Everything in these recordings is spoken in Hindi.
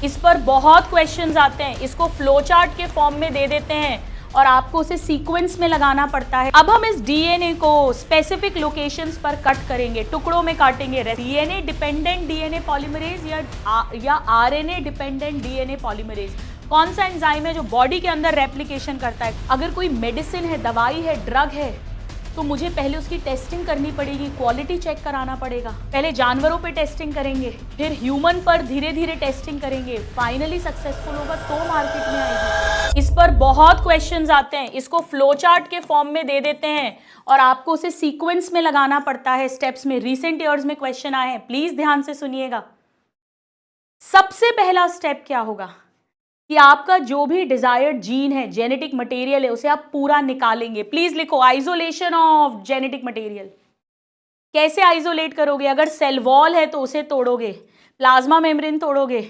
इस पर बहुत क्वेश्चंस आते हैं, इसको फ्लो चार्ट के फॉर्म में दे देते हैं और आपको उसे सीक्वेंस में लगाना पड़ता है। अब हम इस डीएनए को स्पेसिफिक लोकेशंस पर कट करेंगे, टुकड़ों में काटेंगे। डीएनए डिपेंडेंट डीएनए पॉलीमरेज या आरएनए डिपेंडेंट डीएनए पॉलीमरेज, कौन सा एंजाइम है जो बॉडी के अंदर रेप्लिकेशन करता है। अगर कोई मेडिसिन है, दवाई है, ड्रग है, तो मुझे पहले उसकी टेस्टिंग करनी पड़ेगी, क्वालिटी चेक कराना पड़ेगा। पहले जानवरों पे टेस्टिंग करेंगे, फिर ह्यूमन पर धीरे धीरे टेस्टिंग करेंगे, फाइनली सक्सेसफुल होगा तो मार्केट में आएगी। इस पर बहुत क्वेश्चंस आते हैं, इसको फ्लो चार्ट के फॉर्म में दे देते हैं और आपको उसे सीक्वेंस में लगाना पड़ता है, स्टेप्स में। रिसेंट ईयर्स में क्वेश्चन आए हैं, प्लीज ध्यान से सुनिएगा। सबसे पहला स्टेप क्या होगा कि आपका जो भी डिजायर्ड जीन है, जेनेटिक मटेरियल है, उसे आप पूरा निकालेंगे। प्लीज लिखो, आइसोलेशन ऑफ जेनेटिक मटेरियल। कैसे आइसोलेट करोगे? अगर सेल वॉल है तो उसे तोड़ोगे, प्लाज्मा मेम्ब्रेन तोड़ोगे,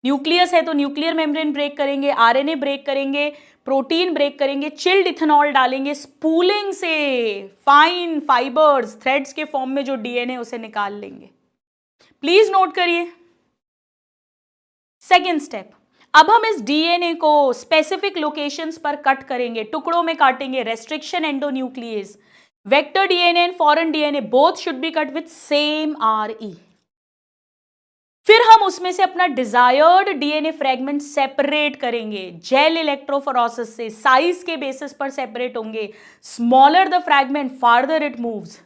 न्यूक्लियस है तो न्यूक्लियर मेम्ब्रेन ब्रेक करेंगे, आरएनए ब्रेक करेंगे, प्रोटीन ब्रेक करेंगे, चिल्ड इथेनॉल डालेंगे, स्पूलिंग से फाइन फाइबर्स, थ्रेड्स के फॉर्म में जो डीएनए उसे निकाल लेंगे। प्लीज नोट करिए। सेकेंड स्टेप, अब हम इस डीएनए को स्पेसिफिक लोकेशंस पर कट करेंगे, टुकड़ों में काटेंगे। Restriction endonuclease, vector DNA and foreign DNA both should be cut with same RE. फिर हम उसमें से अपना डिजायर्ड डीएनए फ्रेगमेंट सेपरेट करेंगे जेल इलेक्ट्रोफोरेसिस से। साइज के बेसिस पर सेपरेट होंगे, smaller the fragment farther it moves.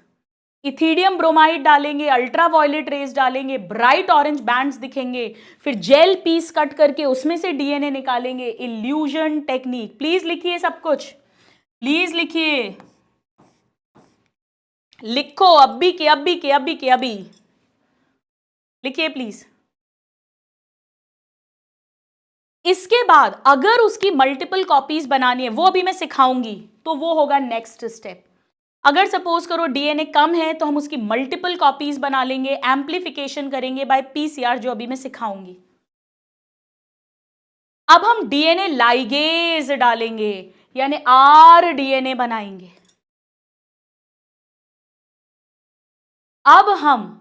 Ethidium bromide डालेंगे, अल्ट्रावायलेट रेज डालेंगे, ब्राइट ऑरेंज बैंड्स दिखेंगे। फिर जेल पीस कट करके उसमें से डीएनए निकालेंगे। इल्यूजन टेक्निक, प्लीज लिखिए सब कुछ, प्लीज लिखिए, लिखो, अभी लिखिए प्लीज। इसके बाद अगर उसकी मल्टीपल कॉपीज बनानी है, वो अभी मैं सिखाऊंगी, तो वो होगा नेक्स्ट स्टेप। अगर सपोज करो डीएनए कम है तो हम उसकी मल्टीपल कॉपीज बना लेंगे, एम्प्लीफिकेशन करेंगे बाय पीसीआर, जो अभी मैं सिखाऊंगी। अब हम डीएनए लाइगेज डालेंगे, यानी आरडीएनए बनाएंगे। अब हम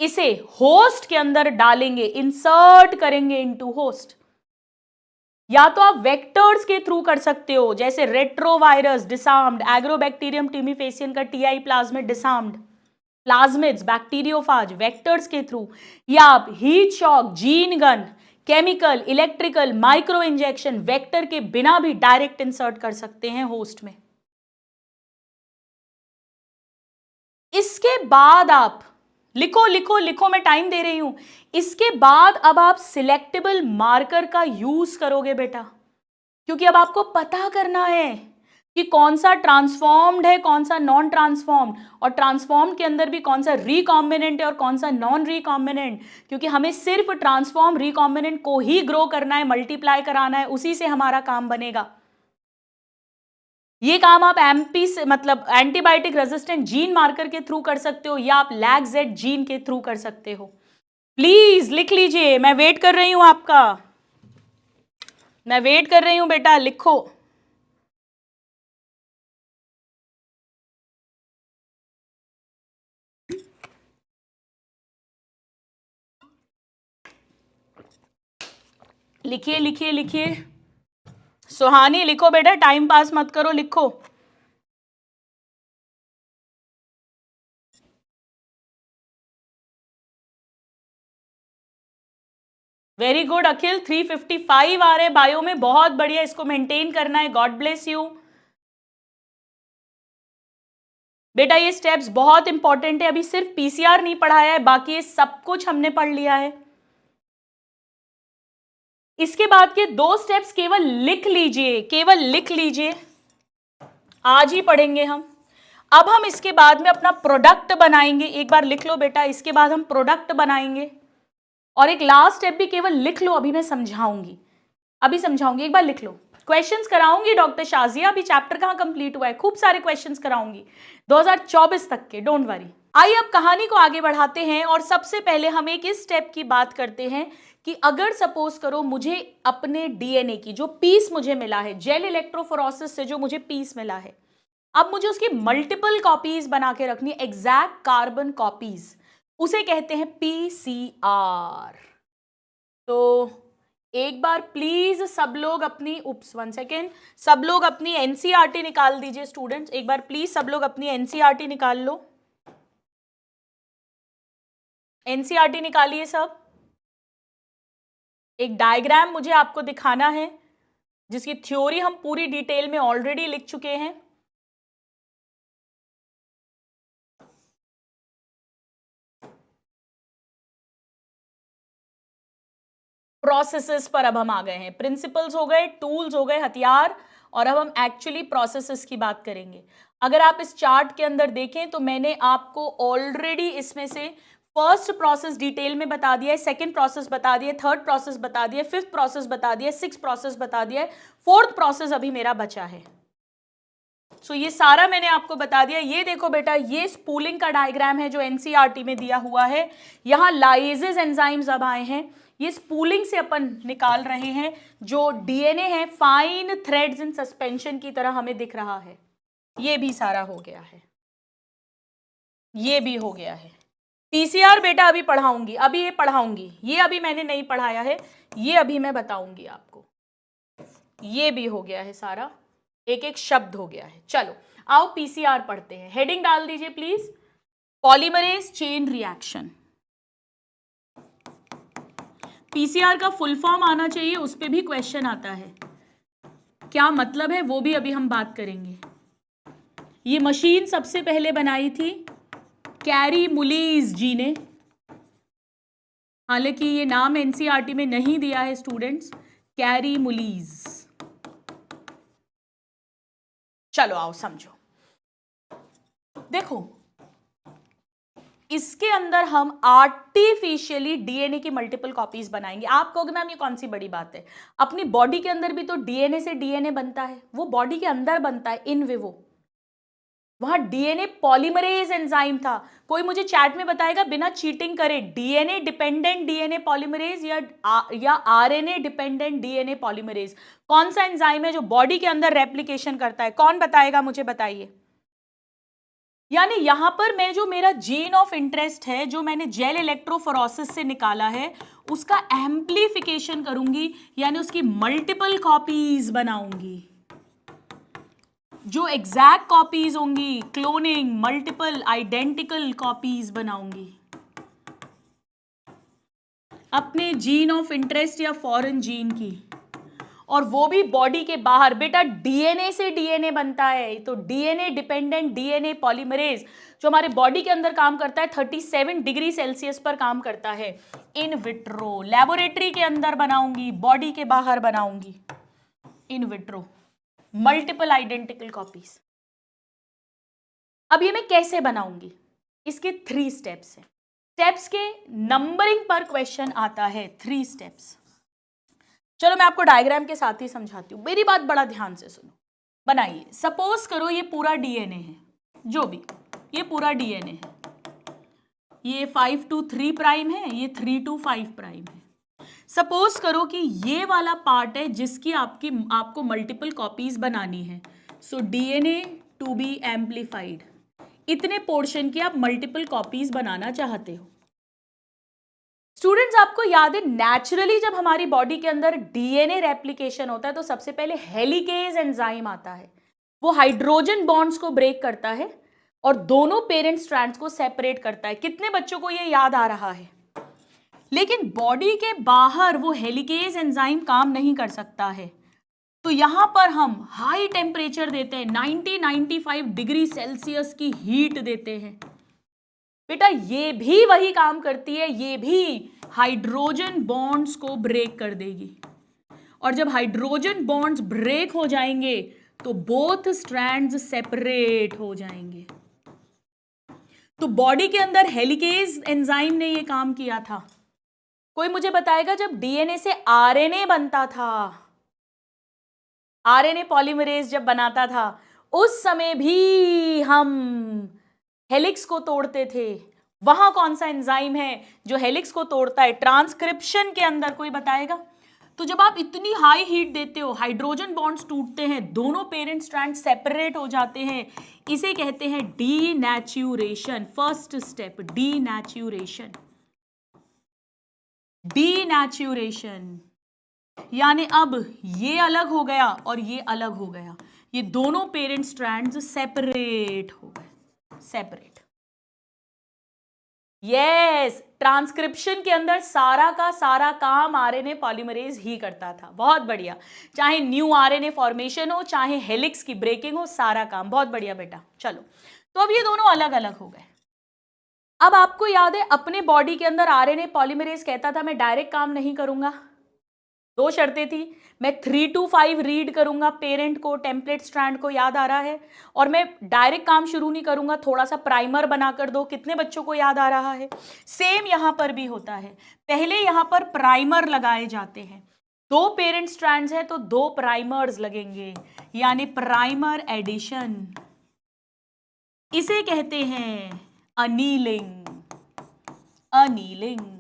इसे होस्ट के अंदर डालेंगे, इंसर्ट करेंगे इनटू होस्ट। या तो आप वेक्टर्स के थ्रू कर सकते हो, जैसे रेट्रोवायरस डिसार्म्ड, एग्रोबैक्टीरियम टीमीफेसियन का Ti plasmid disarmed, plasmids, bacteriophage, vectors के थ्रू। या आप heat shock, gene gun, chemical, electrical, micro injection, vector के बिना भी डायरेक्ट इंसर्ट कर सकते हैं होस्ट में। इसके बाद आप लिखो लिखो लिखो, मैं टाइम दे रही हूं। इसके बाद अब आप सिलेक्टेबल मार्कर का यूज करोगे बेटा, क्योंकि अब आपको पता करना है कि कौन सा ट्रांसफॉर्म्ड है, कौन सा नॉन ट्रांसफॉर्म्ड, और ट्रांसफॉर्म्ड के अंदर भी कौन सा रिकॉम्बिनेंट है और कौन सा नॉन रिकॉम्बिनेंट। क्योंकि हमें सिर्फ ट्रांसफॉर्म रिकॉम्बिनेंट को ही ग्रो करना है, मल्टीप्लाई कराना है, उसी से हमारा काम बनेगा। ये काम आप एमपी से, मतलब एंटीबायोटिक रेजिस्टेंट जीन मार्कर के थ्रू कर सकते हो, या आप लैग-जेड जीन के थ्रू कर सकते हो। प्लीज लिख लीजिए, मैं वेट कर रही हूं आपका, मैं वेट कर रही हूं बेटा, लिखो। लिखिए लिखिए लिखिए, सुहानी लिखो बेटा, टाइम पास मत करो, लिखो। वेरी गुड अखिल, 355 आ रहे बायो में, बहुत बढ़िया, इसको मेंटेन करना है। गॉड ब्लेस यू बेटा। ये स्टेप्स बहुत इंपॉर्टेंट है, अभी सिर्फ पीसीआर नहीं पढ़ाया है, बाकी ये सब कुछ हमने पढ़ लिया है। इसके बाद के 2 स्टेप्स केवल लिख लीजिए, केवल लिख लीजिए, आज ही पढ़ेंगे हम। अब हम इसके बाद में अपना प्रोडक्ट बनाएंगे, एक बार लिख लो बेटा। इसके बाद हम प्रोडक्ट बनाएंगे, और एक लास्ट स्टेप भी केवल लिख लो, अभी मैं समझाऊंगी, अभी समझाऊंगी, एक बार लिख लो। क्वेश्चंस कराऊंगी डॉक्टर शाजिया, अभी चैप्टर कहाँ कंप्लीट हुआ है, खूब सारे क्वेश्चंस कराऊंगी 2024 तक के, डोंट वरी। आइए अब कहानी को आगे बढ़ाते हैं, और सबसे पहले हम एक इस स्टेप की बात करते हैं कि अगर सपोज करो मुझे अपने डीएनए की जो पीस मुझे मिला है, जेल इलेक्ट्रोफोरेसिस से जो मुझे पीस मिला है, अब मुझे उसकी मल्टीपल कॉपीज बना के रखनी, एग्जैक्ट कार्बन कॉपीज, उसे कहते हैं पीसीआर। तो एक बार प्लीज सब लोग अपनी वन सेकेंड, सब लोग अपनी एनसीईआरटी निकाल दीजिए स्टूडेंट्स, एक बार प्लीज सब लोग अपनी एनसीईआरटी निकाल लो, एनसीईआरटी निकालिए सब। एक डायग्राम मुझे आपको दिखाना है जिसकी थ्योरी हम पूरी डिटेल में ऑलरेडी लिख चुके हैं। प्रोसेसेस पर अब हम आ गए हैं, प्रिंसिपल्स हो गए, टूल्स हो गए, हथियार, और अब हम एक्चुअली प्रोसेसेस की बात करेंगे। अगर आप इस चार्ट के अंदर देखें तो मैंने आपको ऑलरेडी इसमें से फर्स्ट प्रोसेस डिटेल में बता दिया है, सेकंड प्रोसेस बता दिया, थर्ड प्रोसेस बता दिया, फिफ्थ प्रोसेस बता दिया, सिक्स्थ प्रोसेस बता दिया, फोर्थ प्रोसेस अभी मेरा बचा है। सो ये सारा मैंने आपको बता दिया। ये देखो बेटा, ये स्पूलिंग का डायग्राम है जो एनसीईआरटी में दिया हुआ है। यहाँ लाइजेज एंजाइम्स अब आए हैं, ये स्पूलिंग से अपन निकाल रहे हैं। जो डीएनए है फाइन थ्रेड्स इन सस्पेंशन की तरह हमें दिख रहा है। ये भी सारा हो गया है, ये भी हो गया है। पीसीआर बेटा अभी पढ़ाऊंगी, अभी ये पढ़ाऊंगी, ये अभी मैंने नहीं पढ़ाया है, ये अभी मैं बताऊंगी आपको। ये भी हो गया है सारा, एक एक शब्द हो गया है। चलो आओ पीसीआर पढ़ते हैं। हेडिंग डाल दीजिए please, polymerase chain reaction. PCR का फुल फॉर्म आना चाहिए, उस पे भी क्वेश्चन आता है, क्या मतलब है वो भी अभी हम बात करेंगे। ये मशीन सबसे पहले बनाई थी कैरी मुलीज जी ने, हालांकि ये नाम एनसीईआरटी में नहीं दिया है स्टूडेंट्स, कैरी मुलीज। चलो आओ समझो, देखो इसके अंदर हम आर्टिफिशियली डीएनए की मल्टीपल कॉपीज बनाएंगे। आप कहोगे मैम ये कौन सी बड़ी बात है, अपनी बॉडी के अंदर भी तो डीएनए से डीएनए बनता है, वो बॉडी के अंदर बनता है इन विवो, वहां डीएनए पॉलीमरेज एंजाइम था। कोई मुझे चैट में बताएगा बिना चीटिंग करे, डीएनए डिपेंडेंट डीएनए पॉलीमरेज या आरएनए डिपेंडेंट डीएनए पॉलीमरेज, कौन सा एंजाइम है जो बॉडी के अंदर रेप्लिकेशन करता है? कौन बताएगा मुझे, बताइए। यानी यहां पर मैं जो मेरा जीन ऑफ इंटरेस्ट है, जो मैंने जेल इलेक्ट्रोफोरोसिस से निकाला है, उसका एम्प्लीफिकेशन करूंगी, यानी उसकी मल्टीपल कॉपीज बनाऊंगी। जो एग्जैक्ट कॉपीज होंगी, क्लोनिंग, मल्टीपल आइडेंटिकल कॉपीज बनाऊंगी अपने जीन ऑफ इंटरेस्ट या फॉरेन जीन की, और वो भी बॉडी के बाहर। बेटा डीएनए से डीएनए बनता है, तो डीएनए डिपेंडेंट डीएनए पॉलीमरेज जो हमारे बॉडी के अंदर काम करता है 37 डिग्री सेल्सियस पर काम करता है। इन विट्रो लैबोरेटरी के अंदर बनाऊंगी, बॉडी के बाहर बनाऊंगी, in vitro multiple identical copies. अब ये मैं कैसे बनाऊंगी, इसके 3 स्टेप्स हैं। स्टेप्स के नंबरिंग पर क्वेश्चन आता है, 3 स्टेप्स। चलो मैं आपको डायग्राम के साथ ही समझाती हूं, मेरी बात बड़ा ध्यान से सुनो। बनाइए, सपोज करो ये पूरा डीएनए है, जो भी ये पूरा डीएनए है, ये 5 to 3 प्राइम है, ये 3 to 5 प्राइम है। सपोज करो कि ये वाला पार्ट है जिसकी आपको मल्टीपल कॉपीज बनानी है। So DNA to be amplified, इतने पोर्शन की आप मल्टीपल कॉपीज बनाना चाहते हो। स्टूडेंट्स आपको याद है नेचुरली जब हमारी बॉडी के अंदर डीएनए रेप्लिकेशन होता है तो सबसे पहले हेलिकेज एंजाइम आता है, वो हाइड्रोजन बॉन्ड्स को ब्रेक करता है और दोनों पेरेंट स्ट्रैंड्स को सेपरेट करता है। कितने बच्चों को ये याद आ रहा है? लेकिन बॉडी के बाहर वो हेलिकेज एंजाइम काम नहीं कर सकता है, तो यहां पर हम हाई टेम्परेचर देते हैं, 90-95 डिग्री सेल्सियस की हीट देते हैं। बेटा ये भी वही काम करती है, ये भी हाइड्रोजन बॉन्ड्स को ब्रेक कर देगी, और जब हाइड्रोजन बॉन्ड्स ब्रेक हो जाएंगे तो बोथ स्ट्रैंड्स सेपरेट हो जाएंगे। तो बॉडी के अंदर हेलिकेज एंजाइम ने ये काम किया था। कोई मुझे बताएगा जब डीएनए से आरएनए बनता था, आरएनए पॉलीमरेज जब बनाता था, उस समय भी हम हेलिक्स को तोड़ते थे, वहां कौन सा एंजाइम है जो हेलिक्स को तोड़ता है? ट्रांसक्रिप्शन के अंदर कोई बताएगा? तो जब आप इतनी हाई हीट देते हो, हाइड्रोजन बॉन्ड्स टूटते हैं, दोनों पेरेंट स्ट्रैंड सेपरेट हो जाते हैं, इसे कहते हैं denaturation. First step denaturation, denaturation. यानी अब ये अलग हो गया और ये अलग हो गया, ये दोनों पेरेंट स्ट्रैंड्स सेपरेट हो गए, सेपरेट। यस, ट्रांसक्रिप्शन के अंदर सारा का सारा काम आरएनए पॉलीमरेज ही करता था। बहुत बढ़िया, चाहे न्यू आरएनए फॉर्मेशन हो, चाहे हेलिक्स की ब्रेकिंग हो, सारा काम। बहुत बढ़िया बेटा। चलो, तो अब ये दोनों अलग अलग हो गए। अब आपको याद है अपने बॉडी के अंदर आरएनए पॉलीमरेज कहता था मैं डायरेक्ट काम नहीं करूंगा, दो शर्तें थी, मैं 3 to 5 रीड करूंगा पेरेंट को, टेम्पलेट स्ट्रैंड को, याद आ रहा है, और मैं डायरेक्ट काम शुरू नहीं करूंगा, थोड़ा सा प्राइमर बनाकर दो। कितने बच्चों को याद आ रहा है? सेम यहां पर भी होता है, पहले यहां पर प्राइमर लगाए जाते हैं। दो पेरेंट स्ट्रैंड्स हैं तो दो प्राइमर्स लगेंगे, यानी प्राइमर एडिशन। इसे कहते हैं अनीलिंग, अनीलिंग।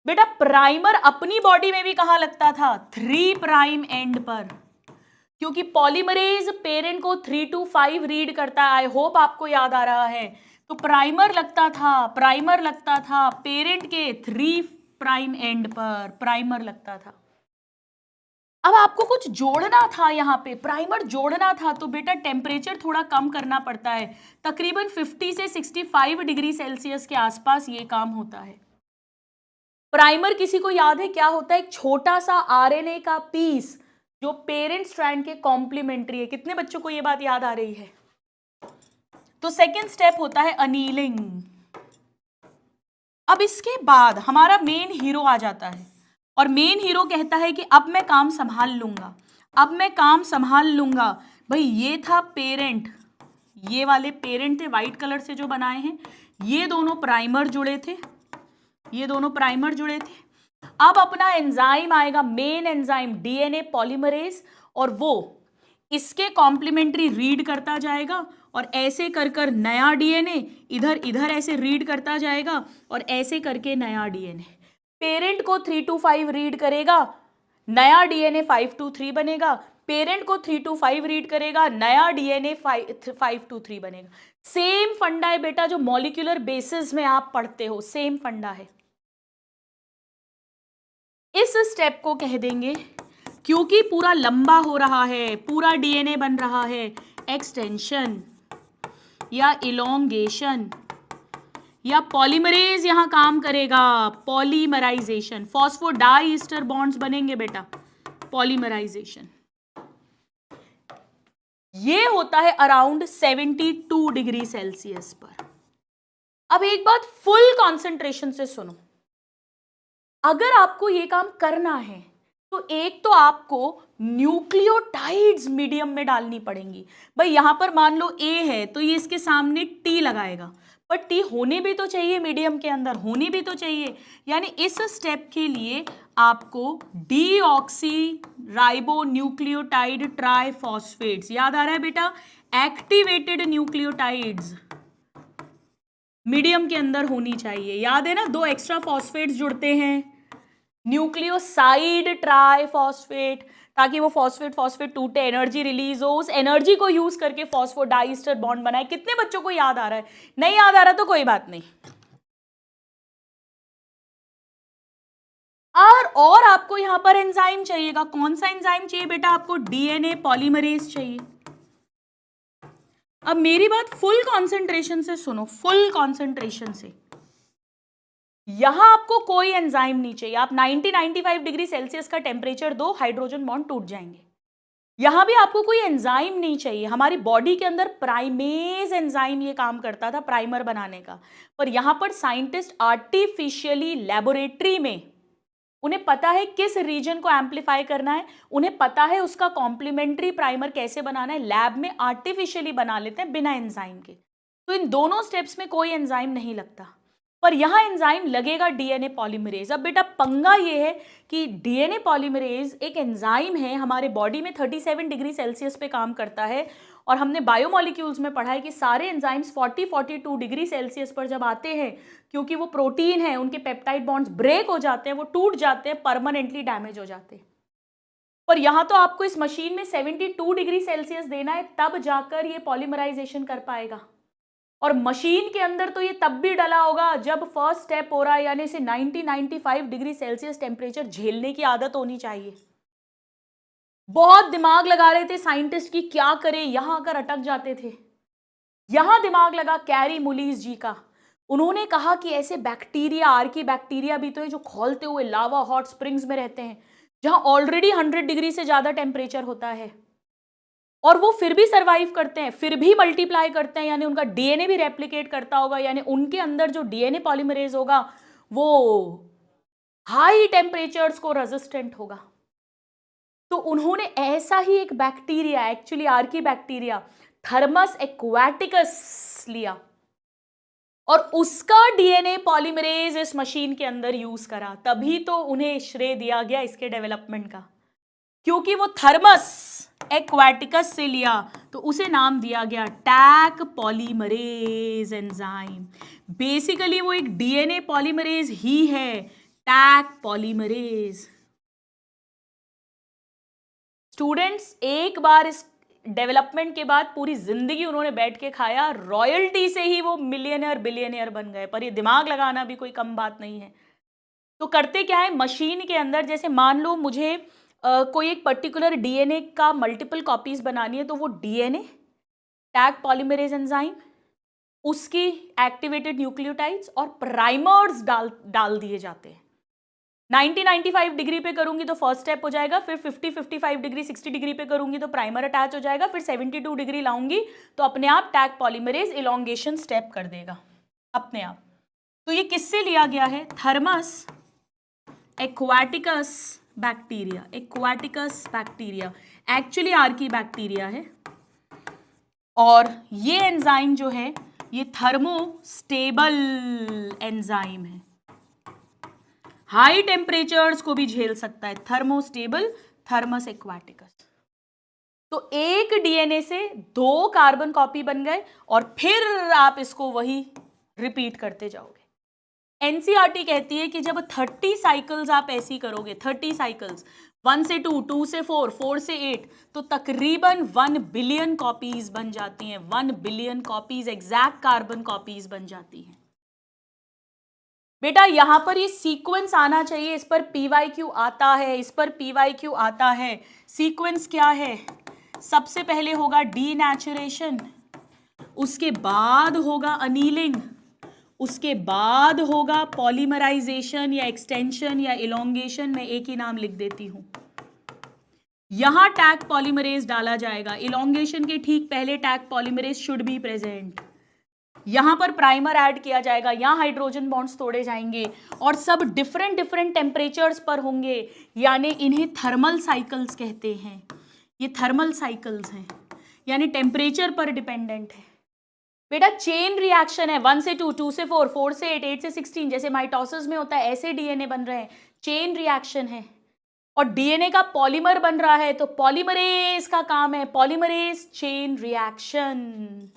बेटा प्राइमर अपनी बॉडी में भी कहां लगता था? 3 प्राइम एंड पर, क्योंकि पॉलीमरेज पेरेंट को 3 to 5 रीड करता है। आई होप आपको याद आ रहा है। तो प्राइमर लगता था, प्राइमर लगता था पेरेंट के 3 प्राइम एंड पर, प्राइमर लगता था। अब आपको कुछ जोड़ना था, यहां पे प्राइमर जोड़ना था, तो बेटा टेम्परेचर थोड़ा कम करना पड़ता है, तकरीबन 50 से 65 डिग्री सेल्सियस के आसपास ये काम होता है। प्राइमर किसी को याद है क्या होता है? एक छोटा सा आरएनए का पीस जो पेरेंट स्ट्रैंड के कॉम्प्लीमेंट्री है। कितने बच्चों को ये बात याद आ रही है? तो सेकेंड स्टेप होता है अनीलिंग। अब इसके बाद हमारा मेन हीरो आ जाता है, और मेन हीरो कहता है कि अब मैं काम संभाल लूंगा, अब मैं काम संभाल लूंगा। भाई ये था पेरेंट, ये वाले पेरेंट थे व्हाइट कलर से जो बनाए हैं, ये दोनों प्राइमर जुड़े थे, ये दोनों प्राइमर जुड़े थे। अब अपना एंजाइम आएगा, मेन एंजाइम डीएनए पॉलीमरेज, और वो इसके कॉम्प्लीमेंट्री रीड करता जाएगा, और ऐसे कर कर नया डीएनए इधर इधर ऐसे रीड करता जाएगा, और ऐसे करके नया डीएनए पेरेंट को 3 to 5 रीड करेगा, नया डीएनए 5 to 3 बनेगा, पेरेंट को 3 to 5 रीड करेगा, नया डीएनए 5 to 3 बनेगा। सेम फंडा है बेटा जो मॉलिक्यूलर बेसिस में आप पढ़ते हो, सेम फंडा है। इस स्टेप को कह देंगे, क्योंकि पूरा लंबा हो रहा है, पूरा डीएनए बन रहा है, एक्सटेंशन या इलोंगेशन, या पॉलीमरेज यहां काम करेगा, पॉलीमराइजेशन। फॉस्फोडाईस्टर बॉन्ड्स बनेंगे बेटा, पॉलीमराइजेशन। ये होता है अराउंड 72 डिग्री सेल्सियस पर। अब एक बात फुल कॉन्सेंट्रेशन से सुनो, अगर आपको ये काम करना है तो एक तो आपको न्यूक्लियोटाइड्स मीडियम में डालनी पड़ेंगी। भाई यहां पर मान लो ए है तो ये इसके सामने टी लगाएगा, पर टी होनी भी तो चाहिए मीडियम के अंदर, होनी भी तो चाहिए। यानी इस स्टेप के लिए आपको डीऑक्सी राइबो न्यूक्लियोटाइड ट्राइफॉस्फेट्स, याद आ रहा है बेटा, एक्टिवेटेड न्यूक्लियोटाइड्स मीडियम के अंदर होनी चाहिए। याद है ना, दो एक्स्ट्रा फॉस्फेट्स जुड़ते हैं, न्यूक्लियोसाइड ट्राइफॉस्फेट, ताकि वो फॉस्फेट फॉस्फेट टूटे, एनर्जी रिलीज हो, उस एनर्जी को यूज करके फॉस्फोडाइस्टर बॉन्ड बनाए। कितने बच्चों को याद आ रहा है? नहीं याद आ रहा तो कोई बात नहीं। और आपको यहां पर एंजाइम चाहिएगा। कौन सा एंजाइम चाहिए बेटा आपको? डीएनए पॉलीमरेज चाहिए। अब मेरी बात फुल कंसंट्रेशन से सुनो, फुल कंसंट्रेशन से। यहां आपको कोई एंजाइम नहीं चाहिए, आप 90-95 डिग्री सेल्सियस का टेम्परेचर दो, हाइड्रोजन बॉन्ड टूट जाएंगे। यहां भी आपको कोई एंजाइम नहीं चाहिए। हमारी बॉडी के अंदर प्राइमेज एंजाइम ये काम करता था प्राइमर बनाने का, पर यहां पर साइंटिस्ट आर्टिफिशियली लेबोरेटरी में, उन्हें पता है किस रीजन को एम्पलीफाई करना है, उन्हें पता है उसका कॉम्प्लीमेंट्री प्राइमर कैसे बनाना है, लैब में आर्टिफिशियली बना लेते हैं बिना एंजाइम के। तो इन दोनों स्टेप्स में कोई एंजाइम नहीं लगता, पर यहां एंजाइम लगेगा डीएनए पॉलीमरेज। अब बेटा पंगा ये है कि डीएनए पॉलीमरेज एक एंजाइम है, हमारे बॉडी में 37 डिग्री सेल्सियस पे काम करता है, और हमने बायोमोलिक्यूल्स में पढ़ा है कि सारे एंजाइम्स 40-42 डिग्री सेल्सियस पर जब आते हैं, क्योंकि वो प्रोटीन है, उनके पेप्टाइड बॉन्ड्स ब्रेक हो जाते हैं, वो टूट जाते हैं, परमानेंटली डैमेज हो जाते हैं। पर यहां तो आपको इस मशीन में 72 डिग्री सेल्सियस देना है, तब जाकर ये पॉलीमराइजेशन कर पाएगा। और मशीन के अंदर तो ये तब भी डला होगा जब फर्स्ट स्टेप हो रहा है, यानी से 90-95 डिग्री सेल्सियस टेम्परेचर झेलने की आदत होनी चाहिए। बहुत दिमाग लगा रहे थे साइंटिस्ट की क्या करें, यहां आकर अटक जाते थे। यहां दिमाग लगा कैरी मुलीज जी का। उन्होंने कहा कि ऐसे बैक्टीरिया, आर्की बैक्टीरिया भी तो है जो खौलते हुए लावा हॉट स्प्रिंग्स में रहते हैं, जहां ऑलरेडी 100 डिग्री से ज्यादा टेम्परेचर होता है, और वो फिर भी सरवाइव करते हैं, फिर भी मल्टीप्लाई करते हैं, यानी उनका डीएनए भी रेप्लिकेट करता होगा, यानी उनके अंदर जो डीएनए पॉलीमरेज होगा वो हाई टेम्परेचर्स को रेजिस्टेंट होगा। तो उन्होंने ऐसा ही एक bacteria, actually Archie bacteria thermos aquaticus लिया और उसका डीएनए पॉलीमरेज इस मशीन के अंदर यूज करा, तभी तो उन्हें श्रेय दिया गया इसके डेवलपमेंट का, क्योंकि वो थर्मस एक्वाटिकस से लिया तो उसे नाम दिया गया टैक पॉलीमरेज एंजाइम। बेसिकली वो एक डीएनए पॉलीमरेज ही है, टैक पॉलीमरेज। स्टूडेंट्स, एक बार इस डेवलपमेंट के बाद पूरी जिंदगी उन्होंने बैठ के खाया, रॉयल्टी से ही वो मिलियनियर बिलियनियर बन गए, पर ये दिमाग लगाना भी कोई कम बात नहीं है। तो करते क्या है, मशीन के अंदर जैसे मान लो मुझे कोई एक पर्टिकुलर डीएनए का मल्टीपल कॉपीज बनानी है, तो वो डीएनए टैग पॉलीमरेज एंजाइम, उसकी एक्टिवेटेड न्यूक्लियोटाइड्स और प्राइमर्स डाल दिए जाते हैं। 90-95 डिग्री पे करूंगी तो फर्स्ट स्टेप हो जाएगा, फिर 50-55 डिग्री 60 डिग्री पे करूंगी तो प्राइमर अटैच हो जाएगा, फिर 72 डिग्री लाऊंगी तो अपने आप टैग पॉलीमरेज इलोंगेशन स्टेप कर देगा अपने आप। तो ये किससे लिया गया है, thermos aquaticus bacteria. Aquaticus bacteria actually Archie bacteria है, और ये एंजाइम जो है ये थर्मोस्टेबल एंजाइम है, हाई टेम्परेचर्स को भी झेल सकता है, थर्मोस्टेबल थर्मस एक्वाटिकस। तो एक डीएनए से 2 कार्बन कॉपी बन गए और फिर आप इसको वही रिपीट करते जाओगे। एनसीईआरटी कहती है कि जब 30 साइकिल्स आप ऐसी करोगे, 30 साइकिल्स 1 से 2, 2 से 4, 4 से 8, तो तकरीबन 1 बिलियन कॉपीज बन जाती हैं। 1 billion copies exact carbon copies बन जाती हैं। बेटा यहां पर ये सीक्वेंस आना चाहिए, इस पर पीवाईक्यू आता है, इस पर पीवाईक्यू आता है। सीक्वेंस क्या है, सबसे पहले होगा डीनेचुरेशन, उसके बाद होगा अनीलिंग, उसके बाद होगा पॉलीमराइजेशन या एक्सटेंशन या इलोंगेशन, मैं एक ही नाम लिख देती हूं। यहां टैग पॉलीमरेज डाला जाएगा, इलोंगेशन के ठीक पहले tag polymerase should be present. यहां पर प्राइमर ऐड किया जाएगा, यहां हाइड्रोजन बॉन्ड्स तोड़े जाएंगे और सब डिफरेंट डिफरेंट टेम्परेचर्स पर होंगे, यानी इन्हें थर्मल साइकिल्स कहते हैं। ये थर्मल साइकिल्स हैं, यानी टेम्परेचर पर डिपेंडेंट है। बेटा चेन रिएक्शन है, 1 से 2, 2 से 4, 4 से 8, 8 से 16, जैसे माइटोसिस में होता है ऐसे डीएनए बन रहे हैं, चेन रिएक्शन है। और डीएनए का पॉलीमर बन रहा है तो पॉलीमरेज का काम है, पॉलीमरेज चेन रिएक्शन।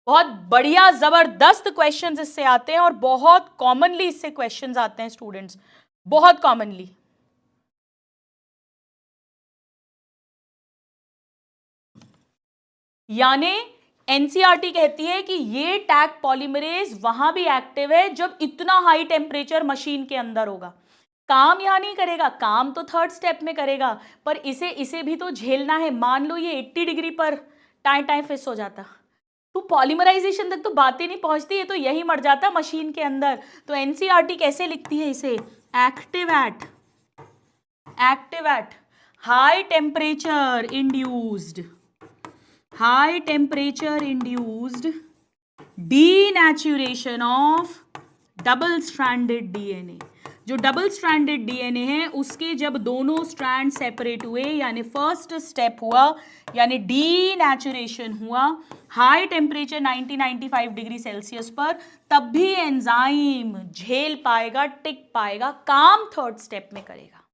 बहुत बढ़िया जबरदस्त क्वेश्चंस इससे आते हैं और बहुत कॉमनली इससे क्वेश्चंस आते हैं स्टूडेंट्स, बहुत कॉमनली। यानी एनसीईआरटी कहती है कि ये टैग पॉलीमरेज वहां भी एक्टिव है जब इतना हाई टेम्परेचर मशीन के अंदर होगा। काम यहां नहीं करेगा, काम तो थर्ड स्टेप में करेगा, पर इसे भी तो झेलना है। मान लो ये 80 डिग्री पर टाइम फिस हो जाता तो पॉलीमराइजेशन तक तो बातें नहीं पहुंचती, ये तो यही मर जाता मशीन के अंदर। तो एनसीईआरटी कैसे लिखती है इसे, active at high temperature induced, high temperature induced denaturation of double stranded DNA. जो डबल स्ट्रैंडेड डीएनए है उसके जब दोनों स्ट्रैंड सेपरेट हुए, यानी फर्स्ट स्टेप हुआ, यानी डीनेचुरेशन हुआ हाई टेम्परेचर 90-95 डिग्री सेल्सियस पर, तब भी एंजाइम झेल पाएगा, टिक पाएगा, काम थर्ड स्टेप में करेगा।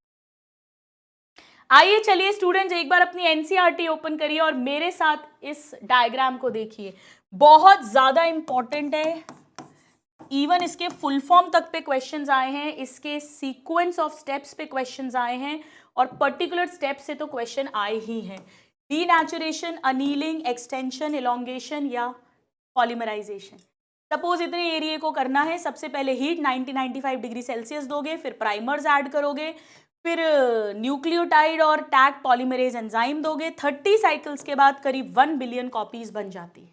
आइए चलिए स्टूडेंट्स एक बार अपनी एनसीईआरटी ओपन करिए और मेरे साथ इस डायग्राम को देखिए, बहुत ज्यादा इंपॉर्टेंट है। इवन इसके फुल फॉर्म तक पे क्वेश्चंस आए हैं, इसके सीक्वेंस ऑफ स्टेप्स पे क्वेश्चंस आए हैं और पर्टिकुलर स्टेप से तो क्वेश्चन आए ही हैं। डीनेचुरेशन, अनीलिंग, एक्सटेंशन, इलोंगेशन या पॉलीमराइजेशन। सपोज इतने एरिया को करना है, सबसे पहले हीट 90-95 डिग्री सेल्सियस दोगे, फिर प्राइमर्स ऐड करोगे, फिर न्यूक्लियोटाइड और टैग पॉलीमरेज एंजाइम दोगे, 30 साइकिल्स के बाद करीब 1 बिलियन कॉपीज बन जाती है।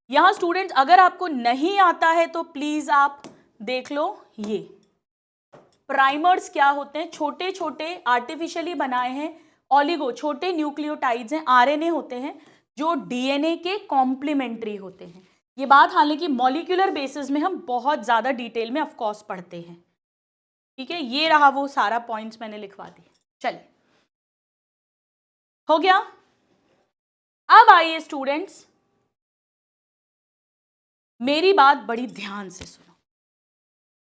यहां स्टूडेंट्स अगर आपको नहीं आता है तो प्लीज आप देख लो, ये प्राइमर्स क्या होते हैं, छोटे छोटे आर्टिफिशियली बनाए हैं ऑलिगो, छोटे न्यूक्लियोटाइड्स हैं, आरएनए होते हैं जो डीएनए के कॉम्प्लीमेंट्री होते हैं। ये बात हालांकि मॉलिक्यूलर बेसिस में हम बहुत ज्यादा डिटेल में ऑफ कोर्स पढ़ते हैं, ठीक है। ये रहा वो सारा पॉइंट्स मैंने लिखवा दिए। चलिए, हो गया। अब आइए स्टूडेंट्स, मेरी बात बड़ी ध्यान से सुनो।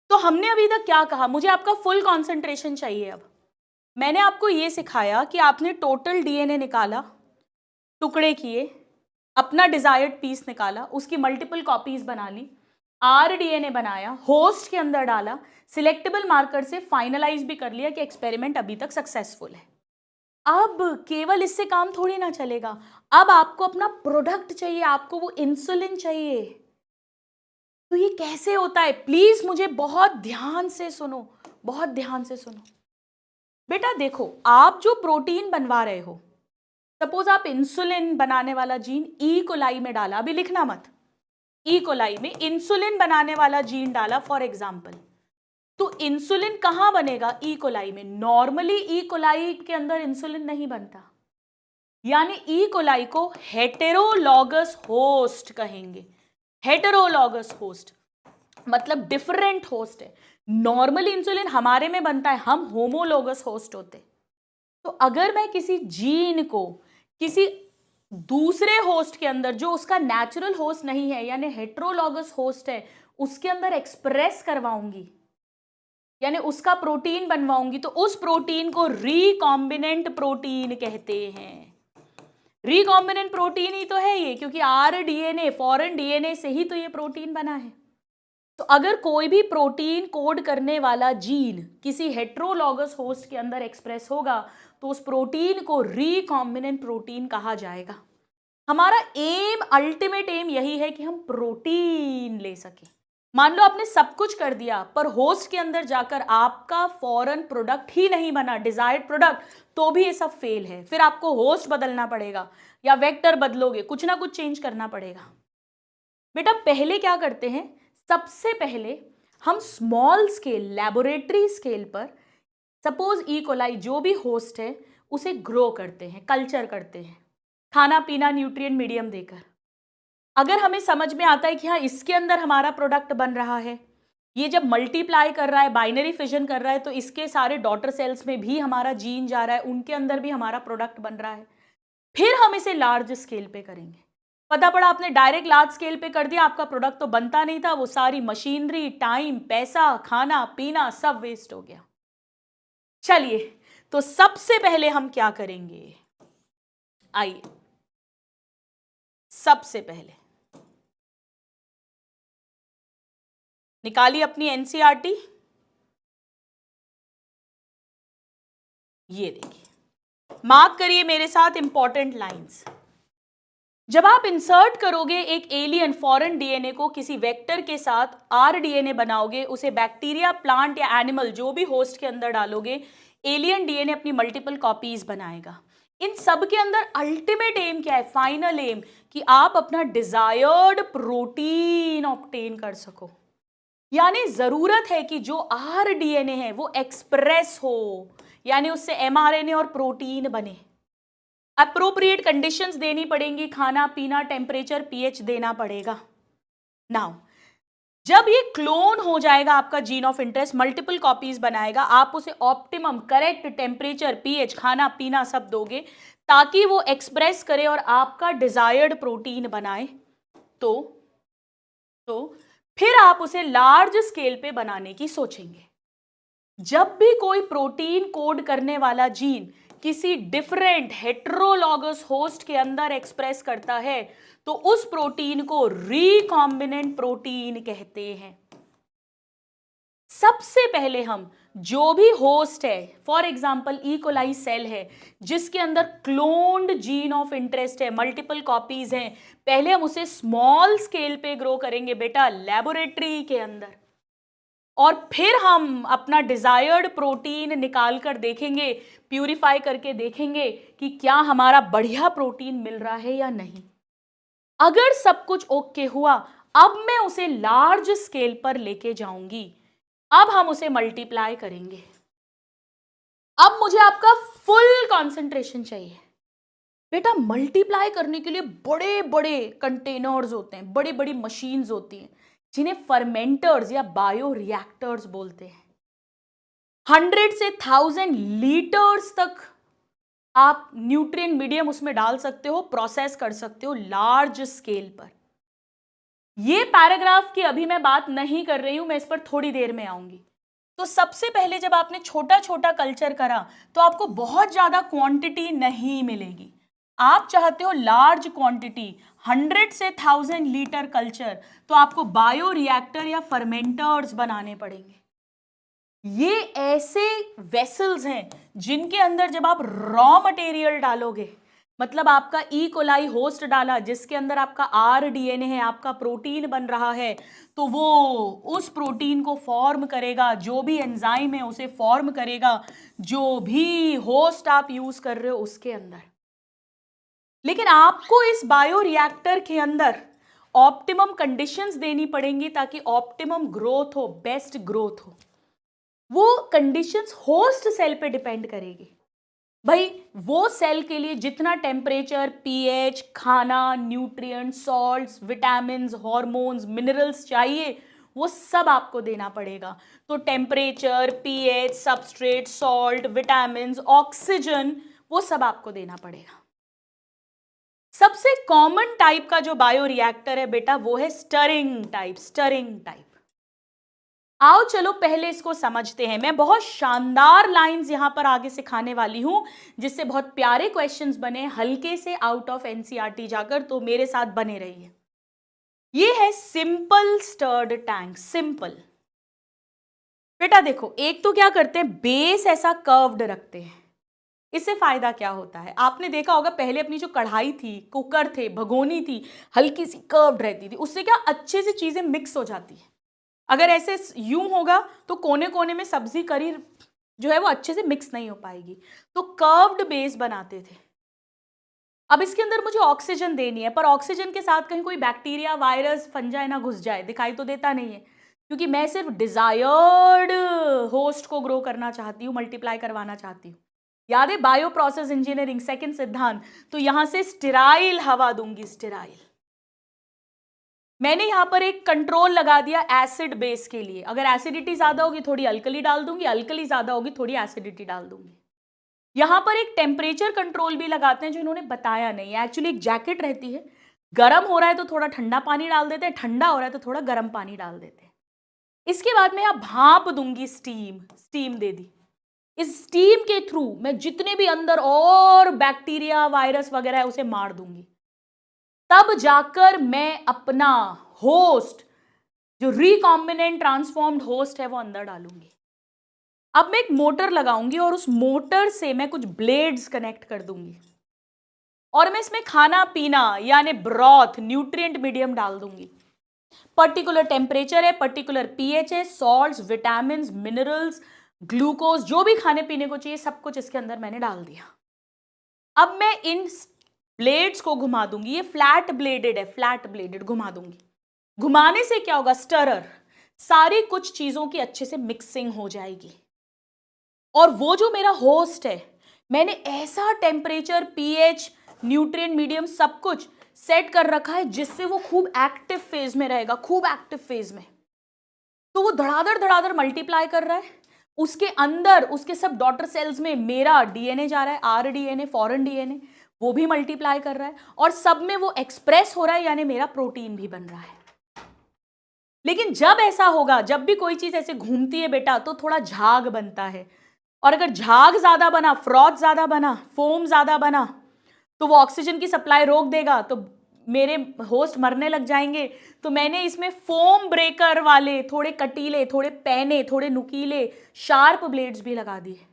तो हमने अभी तक क्या कहा, मुझे आपका फुल कंसंट्रेशन चाहिए। अब मैंने आपको ये सिखाया कि आपने टोटल डीएनए निकाला, टुकड़े किए, अपना डिजायर्ड पीस निकाला, उसकी मल्टीपल कॉपीज बना ली, आरडीएनए बनाया, होस्ट के अंदर डाला, सिलेक्टेबल मार्कर से फाइनलाइज भी कर लिया कि एक्सपेरिमेंट अभी तक सक्सेसफुल है। अब केवल इससे काम थोड़ी ना चलेगा, अब आपको अपना प्रोडक्ट चाहिए, आपको वो इंसुलिन चाहिए। तो ये कैसे होता है, प्लीज मुझे बहुत ध्यान से सुनो, बहुत ध्यान से सुनो। बेटा देखो, आप जो प्रोटीन बनवा रहे हो, सपोज आप इंसुलिन बनाने वाला जीन ई कोलाई में डाला, अभी लिखना मत, ई कोलाई में इंसुलिन बनाने वाला जीन डाला फॉर एग्जाम्पल, तो इंसुलिन कहां बनेगा, ई कोलाई में। नॉर्मली ई कोलाई के अंदर इंसुलिन नहीं बनता, यानी ई कोलाई को हेटेरोलॉगस होस्ट कहेंगे। हेटेरोलॉगस होस्ट मतलब डिफरेंट होस्ट है। नॉर्मली इंसुलिन हमारे में बनता है, हम होमोलोगस होस्ट होते। तो अगर मैं किसी जीन को किसी दूसरे होस्ट के अंदर, जो उसका नेचुरल होस्ट नहीं है यानी हेटेरोलॉगस होस्ट है, उसके अंदर एक्सप्रेस करवाऊंगी, यानी उसका प्रोटीन बनवाऊंगी, तो उस प्रोटीन को रिकॉम्बिनेंट प्रोटीन कहते हैं। रिकॉम्बिनेंट प्रोटीन ही तो है ये, क्योंकि आरडीएनए, फॉरेन डीएनए से ही तो ये प्रोटीन बना है। तो अगर कोई भी प्रोटीन कोड करने वाला जीन किसी हेटेरोलॉगस होस्ट के अंदर एक्सप्रेस होगा तो उस प्रोटीन को रिकॉम्बिनेंट प्रोटीन कहा जाएगा। हमारा एम, अल्टीमेट एम यही है कि हम प्रोटीन ले सके। मान लो आपने सब कुछ कर दिया पर होस्ट के अंदर जाकर आपका फॉरेन प्रोडक्ट ही नहीं बना, डिजायर्ड प्रोडक्ट, तो भी ये सब फेल है। फिर आपको होस्ट बदलना पड़ेगा या वेक्टर बदलोगे, कुछ ना कुछ चेंज करना पड़ेगा। बेटा पहले क्या करते हैं, सबसे पहले हम स्मॉल स्केल, लैबोरेटरी स्केल पर सपोज ई कोलाई जो भी होस्ट है उसे ग्रो करते हैं, कल्चर करते हैं, खाना पीना न्यूट्रिएंट मीडियम देकर। अगर हमें समझ में आता है कि हाँ इसके अंदर हमारा प्रोडक्ट बन रहा है, ये जब मल्टीप्लाई कर रहा है, बाइनरी फिजन कर रहा है, तो इसके सारे डॉटर सेल्स में भी हमारा जीन जा रहा है, उनके अंदर भी हमारा प्रोडक्ट बन रहा है, फिर हम इसे लार्ज स्केल पे करेंगे। पता पड़ा आपने डायरेक्ट लार्ज स्केल पे कर दिया, आपका प्रोडक्ट तो बनता नहीं था, वो सारी मशीनरी, टाइम, पैसा, खाना पीना सब वेस्ट हो गया। चलिए, तो सबसे पहले हम क्या करेंगे, आइए सबसे पहले निकालिए अपनी एनसीईआरटी। ये देखिए, मार्क करिए मेरे साथ इंपॉर्टेंट लाइंस। जब आप इंसर्ट करोगे एक एलियन फॉरेन डीएनए को किसी वेक्टर के साथ, आरडीएनए बनाओगे, उसे बैक्टीरिया, प्लांट या एनिमल जो भी होस्ट के अंदर डालोगे, एलियन डीएनए अपनी मल्टीपल कॉपीज बनाएगा। इन सब के अंदर अल्टीमेट एम क्या है, फाइनल एम, कि आप अपना डिजायर्ड प्रोटीन ऑब्टेन कर सको। यानी जरूरत है कि जो आरडीएनए है वो एक्सप्रेस हो, यानी उससे एमआरएनए और प्रोटीन बने। अप्रोप्रिएट कंडीशंस देनी पड़ेंगी, खाना पीना, टेम्परेचर, पीएच देना पड़ेगा। नाउ जब ये क्लोन हो जाएगा आपका gene of interest, multiple copies बनाएगा, आप उसे ऑप्टिमम करेक्ट टेम्परेचर, पीएच, खाना पीना सब दोगे ताकि वो एक्सप्रेस करे और आपका डिजायर्ड प्रोटीन बनाए। तो फिर आप उसे लार्ज स्केल पे बनाने की सोचेंगे। जब भी कोई प्रोटीन कोड करने वाला जीन किसी डिफरेंट हेटेरोलॉगस होस्ट के अंदर एक्सप्रेस करता है तो उस प्रोटीन को रिकॉम्बिनेंट प्रोटीन कहते हैं। सबसे पहले हम जो भी होस्ट है, for example E coli cell है जिसके अंदर क्लोन्ड जीन ऑफ इंटरेस्ट है, मल्टीपल कॉपीज हैं, पहले हम उसे स्मॉल स्केल पे ग्रो करेंगे बेटा लेबोरेटरी के अंदर, और फिर हम अपना डिजायर्ड प्रोटीन निकाल कर देखेंगे, प्यूरिफाई करके देखेंगे कि क्या हमारा बढ़िया प्रोटीन मिल रहा है या नहीं। अगर सब कुछ ओके हुआ, अब मैं उसे लार्ज स्केल पर लेके जाऊंगी, अब हम उसे मल्टीप्लाई करेंगे। अब मुझे आपका फुल कंसंट्रेशन चाहिए बेटा। मल्टीप्लाई करने के लिए बड़े बड़े कंटेनर्स होते हैं, बड़ी बड़ी मशीन्स होती हैं जिन्हें फर्मेंटर्स या बायो रिएक्टर्स बोलते हैं। 100 से 1000 लीटर्स तक आप न्यूट्रिएंट मीडियम उसमें डाल सकते हो, प्रोसेस कर सकते हो लार्ज स्केल पर। ये पैराग्राफ की अभी मैं बात नहीं कर रही हूं, मैं इस पर थोड़ी देर में आऊंगी। तो सबसे पहले जब आपने छोटा छोटा कल्चर करा तो आपको बहुत ज्यादा क्वांटिटी नहीं मिलेगी। आप चाहते हो लार्ज क्वांटिटी, 100 से 1000 लीटर कल्चर, तो आपको बायो रिएक्टर या फर्मेंटर्स बनाने पड़ेंगे। ये ऐसे वेसल्स हैं जिनके अंदर जब आप रॉ मटेरियल डालोगे, मतलब आपका ई कोलाई होस्ट डाला जिसके अंदर आपका आरडीएनए है, आपका प्रोटीन बन रहा है, तो वो उस प्रोटीन को फॉर्म करेगा, जो भी एंजाइम है उसे फॉर्म करेगा, जो भी होस्ट आप यूज कर रहे हो उसके अंदर। लेकिन आपको इस बायो रिएक्टर के अंदर ऑप्टिमम कंडीशंस देनी पड़ेंगी ताकि ऑप्टिमम ग्रोथ हो, बेस्ट ग्रोथ हो। वो कंडीशंस होस्ट सेल पे डिपेंड करेगी। भाई वो सेल के लिए जितना टेम्परेचर, पीएच, खाना, nutrient, salts, vitamins, hormones, minerals चाहिए, वो सब आपको देना पड़ेगा। तो temperature, pH, substrate, salt, vitamins, oxygen, वो सब आपको देना पड़ेगा। सबसे कॉमन टाइप का जो बायो रिएक्टर है बेटा वो है स्टरिंग टाइप। आओ चलो पहले इसको समझते हैं। मैं बहुत शानदार लाइंस यहां पर आगे सिखाने वाली हूं जिससे बहुत प्यारे क्वेश्चंस बने हल्के से आउट ऑफ एनसीईआरटी जाकर, तो मेरे साथ बने रहिए। ये है सिंपल स्टर्ड टैंक। सिंपल बेटा देखो, एक तो क्या करते हैं, बेस ऐसा कर्व्ड रखते हैं। इससे फायदा क्या होता है, आपने देखा होगा पहले अपनी जो कढ़ाई थी, कुकर थे, भगोनी थी, हल्की सी कर्व्ड रहती थी, उससे क्या अच्छे से चीजें मिक्स हो जाती है। अगर ऐसे यूं होगा तो कोने कोने में सब्जी करी जो है वो अच्छे से मिक्स नहीं हो पाएगी, तो कर्व्ड बेस बनाते थे। अब इसके अंदर मुझे ऑक्सीजन देनी है, पर ऑक्सीजन के साथ कहीं कोई बैक्टीरिया, वायरस, फंजाई ना घुस जाए, दिखाई तो देता नहीं है, क्योंकि मैं सिर्फ डिजायर्ड होस्ट को ग्रो करना चाहती हूँ, मल्टीप्लाई करवाना चाहती हूँ। याद है बायो प्रोसेस इंजीनियरिंग सेकंड सिद्धांत, तो यहां से स्टेराइल हवा दूंगी, स्टेराइल। मैंने यहां पर एक कंट्रोल लगा दिया एसिड बेस के लिए। अगर एसिडिटी ज्यादा होगी थोड़ी अल्कली डाल दूंगी, अल्कली ज्यादा होगी थोड़ी एसिडिटी डाल दूंगी। यहां पर एक टेम्परेचर कंट्रोल भी लगाते हैं जो इन्होंने बताया नहीं है। एक्चुअली एक जैकेट रहती है, गर्म हो रहा है तो थोड़ा ठंडा पानी डाल देते हैं, ठंडा हो रहा है तो थोड़ा गर्म पानी डाल देते हैं। इसके बाद मैं यहां भाप दूंगी, स्टीम दे दी। इस स्टीम के थ्रू मैं जितने भी अंदर और बैक्टीरिया, वायरस वगैरह है उसे मार दूंगी। तब जाकर मैं अपना होस्ट, जो रिकॉम्बिनेंट ट्रांसफॉर्म्ड होस्ट है, वो अंदर डालूंगी। अब मैं एक मोटर लगाऊंगी और उस मोटर से मैं कुछ ब्लेड्स कनेक्ट कर दूंगी और मैं इसमें खाना पीना यानी ब्रॉथ, न्यूट्रिएंट मीडियम डाल दूंगी। पर्टिकुलर टेम्परेचर है, पर्टिकुलर पीएच है, सॉल्ट्स, विटामिन्स, मिनरल्स, ग्लूकोज, जो भी खाने पीने को चाहिए सब कुछ इसके अंदर मैंने डाल दिया। अब मैं इन ब्लेड्स को घुमा दूंगी। ये फ्लैट ब्लेडेड है, फ्लैट ब्लेडेड घुमा दूंगी। घुमाने से क्या होगा, स्टरर, सारी कुछ चीजों की अच्छे से मिक्सिंग हो जाएगी। और वो जो मेरा होस्ट है, मैंने ऐसा टेम्परेचर, पीएच, न्यूट्रिएंट मीडियम सब कुछ सेट कर रखा है जिससे वो खूब एक्टिव फेज में रहेगा, खूब एक्टिव फेज में। तो वो धड़ाधड़ मल्टीप्लाई कर रहा है। उसके अंदर उसके सब डॉटर सेल्स में मेरा डीएनए जा रहा है, आरडीएनए, फॉरेन डीएनए, वो भी मल्टीप्लाई कर रहा है और सब में वो एक्सप्रेस हो रहा है, यानी मेरा प्रोटीन भी बन रहा है। लेकिन जब ऐसा होगा, जब भी कोई चीज ऐसे घूमती है बेटा, तो थोड़ा झाग बनता है। और अगर झाग ज्यादा बना, फ्रॉथ ज्यादा बना, फोम ज्यादा बना, तो वो ऑक्सीजन की सप्लाई रोक देगा, तो मेरे होस्ट मरने लग जाएंगे, तो मैंने इसमें फोम ब्रेकर वाले थोड़े कटीले, थोड़े पैने, थोड़े नुकीले शार्प ब्लेड्स भी लगा दिए।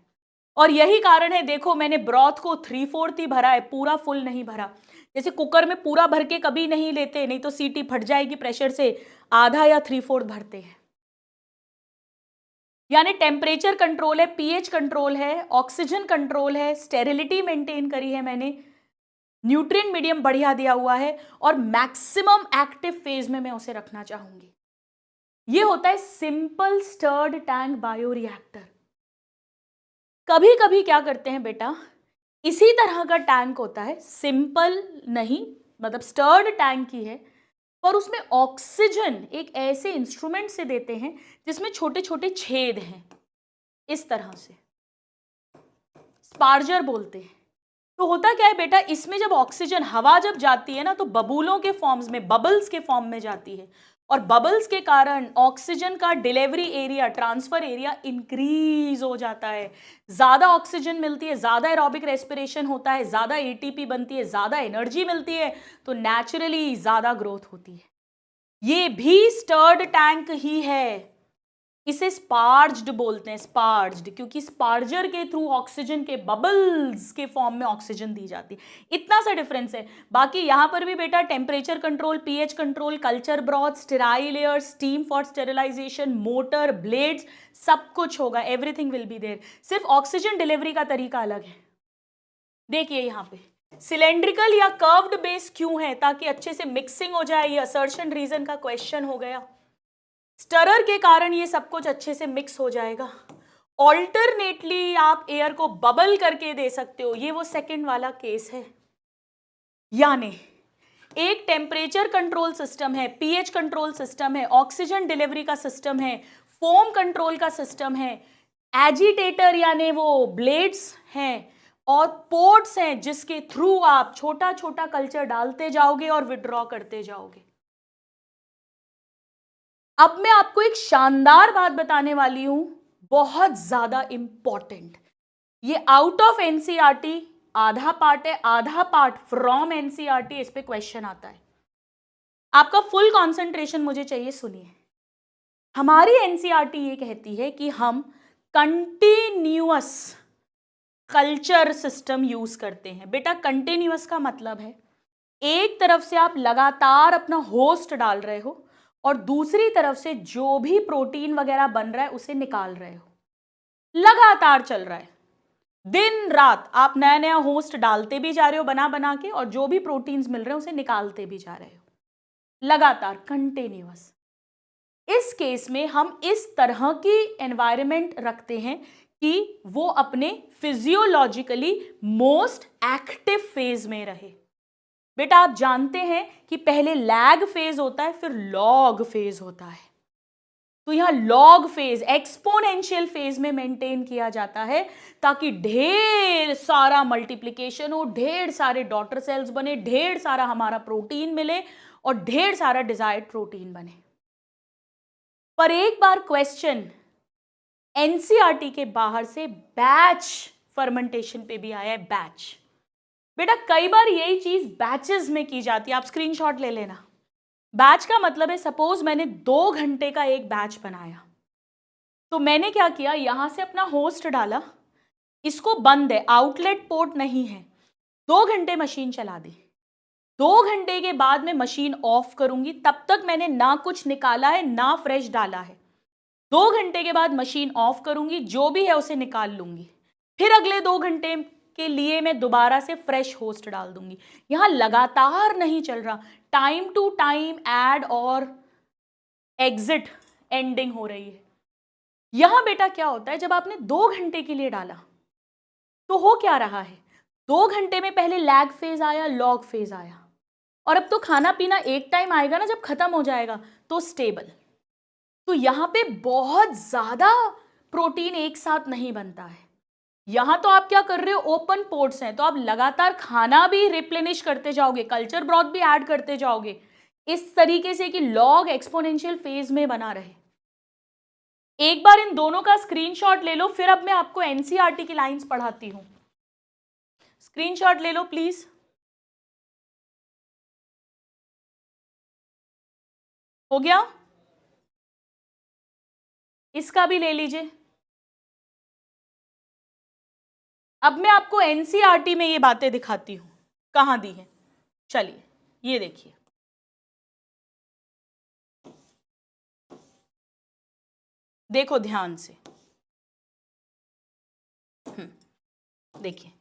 और यही कारण है, देखो मैंने ब्रॉथ को 3/4 ही भरा है, पूरा फुल नहीं भरा। जैसे कुकर में पूरा भर के कभी नहीं लेते, नहीं तो सीटी फट जाएगी प्रेशर से, आधा या 3/4 भरते हैं। यानी टेम्परेचर कंट्रोल है, पीएच कंट्रोल है, ऑक्सीजन कंट्रोल है, स्टेरिलिटी मेंटेन करी है मैंने, न्यूट्रिएंट मीडियम बढ़िया दिया हुआ है, और मैक्सिमम एक्टिव फेज में मैं उसे रखना चाहूंगी। ये होता है सिंपल स्टर्ड टैंक बायोरिएक्टर। कभी कभी क्या करते हैं बेटा, इसी तरह का टैंक होता है, सिंपल नहीं, मतलब स्टर्ड टैंक ही है, पर उसमें ऑक्सीजन एक ऐसे इंस्ट्रूमेंट से देते हैं जिसमें छोटे छोटे छेद हैं, इस तरह से स्पार्जर बोलते हैं। तो होता क्या है बेटा, इसमें जब ऑक्सीजन, हवा जब जाती है ना, तो बबूलों के फॉर्म्स में, बबल्स के फॉर्म में जाती है, और बबल्स के कारण ऑक्सीजन का delivery area, transfer area increase हो जाता है। ज्यादा ऑक्सीजन मिलती है, ज्यादा एरोबिक रेस्पिरेशन होता है, ज्यादा एटीपी बनती है, ज्यादा एनर्जी मिलती है, तो नेचुरली ज्यादा ग्रोथ होती है। ये भी स्टर्ड टैंक ही है। इसे स्पार्ज्ड बोलते हैं, स्पार्ज्ड, क्योंकि स्पार्जर के थ्रू ऑक्सीजन के बबल्स के फॉर्म में ऑक्सीजन दी जाती है। इतना सा डिफरेंस है। बाकी यहां पर भी बेटा temperature control, pH control, culture broth, sterile layer, steam for sterilisation, motor, blades, सब कुछ होगा, एवरीथिंग विल बी देयर। सिर्फ ऑक्सीजन डिलीवरी का तरीका अलग है। देखिए यहां पे सिलेंड्रिकल या कर्व्ड बेस क्यों है, ताकि अच्छे से मिक्सिंग हो जाए। ये असर्शन रीजन का क्वेश्चन हो गया। स्टरर के कारण ये सब कुछ अच्छे से मिक्स हो जाएगा। ऑल्टरनेटली आप एयर को बबल करके दे सकते हो, ये वो सेकंड वाला केस है। यानी एक टेम्परेचर कंट्रोल सिस्टम है, पीएच कंट्रोल सिस्टम है, ऑक्सीजन डिलीवरी का सिस्टम है, फोम कंट्रोल का सिस्टम है, एजिटेटर यानी वो ब्लेड्स हैं, और पोर्ट्स हैं जिसके थ्रू आप छोटा छोटा कल्चर डालते जाओगे और विड्रॉ करते जाओगे। अब मैं आपको एक शानदार बात बताने वाली हूं, बहुत ज्यादा इंपॉर्टेंट। ये आउट ऑफ एनसीईआरटी आधा पार्ट है, आधा पार्ट फ्रॉम एनसीईआरटी, इस पे क्वेश्चन आता है। आपका फुल कंसंट्रेशन मुझे चाहिए, सुनिए। हमारी एनसीईआरटी ये कहती है कि हम कंटिन्यूअस कल्चर सिस्टम यूज करते हैं। बेटा कंटिन्यूअस का मतलब है एक तरफ से आप लगातार अपना होस्ट डाल रहे हो और दूसरी तरफ से जो भी प्रोटीन वगैरह बन रहा है उसे निकाल रहे हो, लगातार चल रहा है। दिन रात आप नया नया होस्ट डालते भी जा रहे हो बना बना के, और जो भी प्रोटीन्स मिल रहे हैं उसे निकालते भी जा रहे हो, लगातार, कंटिन्यूअस। इस केस में हम इस तरह की एनवायरनमेंट रखते हैं कि वो अपने फिजियोलॉजिकली मोस्ट एक्टिव फेज में रहे। बेटा आप जानते हैं कि पहले लैग फेज होता है, फिर लॉग फेज होता है। तो यहां लॉग फेज एक्सपोनेंशियल फेज में मेंटेन किया जाता है, ताकि ढेर सारा मल्टीप्लिकेशन हो, ढेर सारे डॉटर सेल्स बने, ढेर सारा हमारा प्रोटीन मिले और ढेर सारा डिजायर्ड प्रोटीन बने। पर एक बार क्वेश्चन एनसीईआरटी के बाहर से बैच फर्मेंटेशन पे भी आया है, बैच। बेटा कई बार यही चीज बैचेस में की जाती है, आप स्क्रीनशॉट ले लेना। बैच का मतलब है, सपोज मैंने 2 घंटे का एक बैच बनाया, तो मैंने क्या किया, यहां से अपना होस्ट डाला, इसको बंद है, आउटलेट पोर्ट नहीं है, 2 घंटे मशीन चला दी। 2 घंटे के बाद मैं मशीन ऑफ करूंगी, तब तक मैंने ना कुछ निकाला है ना फ्रेश डाला है। 2 घंटे के बाद मशीन ऑफ करूंगी, जो भी है उसे निकाल लूंगी, फिर अगले 2 घंटे के लिए मैं दोबारा से फ्रेश होस्ट डाल दूंगी। यहां लगातार नहीं चल रहा, टाइम टू टाइम ऐड और एग्जिट एंडिंग हो रही है। यहां बेटा क्या होता है, जब आपने 2 घंटे के लिए डाला तो हो क्या रहा है, 2 घंटे में पहले लैग फेज आया, लॉग फेज आया, और अब तो खाना पीना एक टाइम आएगा ना जब खत्म हो जाएगा, तो स्टेबल। तो यहां पे बहुत ज्यादा प्रोटीन एक साथ नहीं बनता है। यहां तो आप क्या कर रहे हो, ओपन पोर्ट्स हैं, तो आप लगातार खाना भी रिप्लेनिश करते जाओगे, कल्चर ब्रॉथ भी ऐड करते जाओगे, इस तरीके से कि लॉग एक्सपोनेंशियल फेज में बना रहे। एक बार इन दोनों का स्क्रीनशॉट ले लो, फिर अब मैं आपको एनसीईआरटी की लाइंस पढ़ाती हूं। स्क्रीनशॉट ले लो प्लीज। हो गया? इसका भी ले लीजिए। अब मैं आपको एनसीईआरटी में ये बातें दिखाती हूं, कहां दी है। चलिए ये देखिए, देखो ध्यान से, देखिए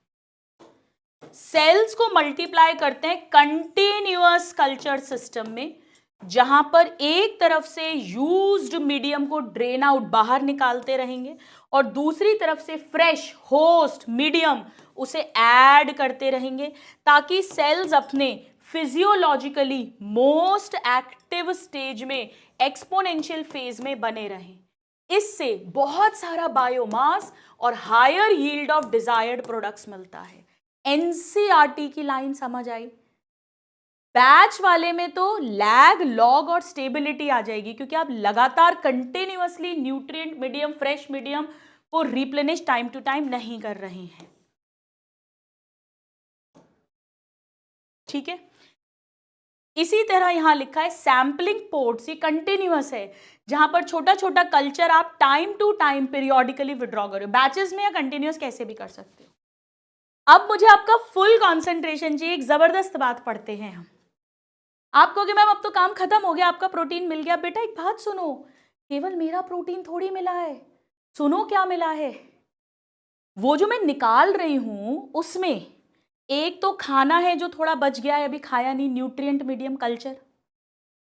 सेल्स को मल्टीप्लाई करते हैं कंटिन्यूअस कल्चर सिस्टम में, जहां पर एक तरफ से यूज्ड मीडियम को ड्रेन आउट बाहर निकालते रहेंगे और दूसरी तरफ से फ्रेश होस्ट मीडियम उसे ऐड करते रहेंगे, ताकि सेल्स अपने फिजियोलॉजिकली मोस्ट एक्टिव स्टेज में एक्सपोनेंशियल फेज में बने रहें। इससे बहुत सारा बायोमास और higher yield of desired products मिलता है। एनसीईआरटी की लाइन समझ आई? बैच वाले में तो लैग, लॉग और स्टेबिलिटी आ जाएगी, क्योंकि आप लगातार continuously nutrient medium, fresh medium को रिप्लेनिश टाइम टू टाइम नहीं कर रहे हैं। ठीक है, इसी तरह यहां लिखा है सैंपलिंग पोर्ट्स, ये कंटिन्यूअस है, जहां पर छोटा छोटा कल्चर आप time to time periodically withdraw करो, बैचेस में या कंटिन्यूअस कैसे भी कर सकते हो। अब मुझे आपका फुल कंसंट्रेशन चाहिए। एक जबरदस्त बात पढ़ते हैं हम। आप कहोगे मैम अब तो काम खत्म हो गया, आपका प्रोटीन मिल गया। बेटा एक बात सुनो, केवल मेरा प्रोटीन थोड़ी मिला है, सुनो क्या मिला है। वो जो मैं निकाल रही हूं उसमें एक तो खाना है जो थोड़ा बच गया है, अभी खाया नहीं, न्यूट्रिएंट मीडियम कल्चर।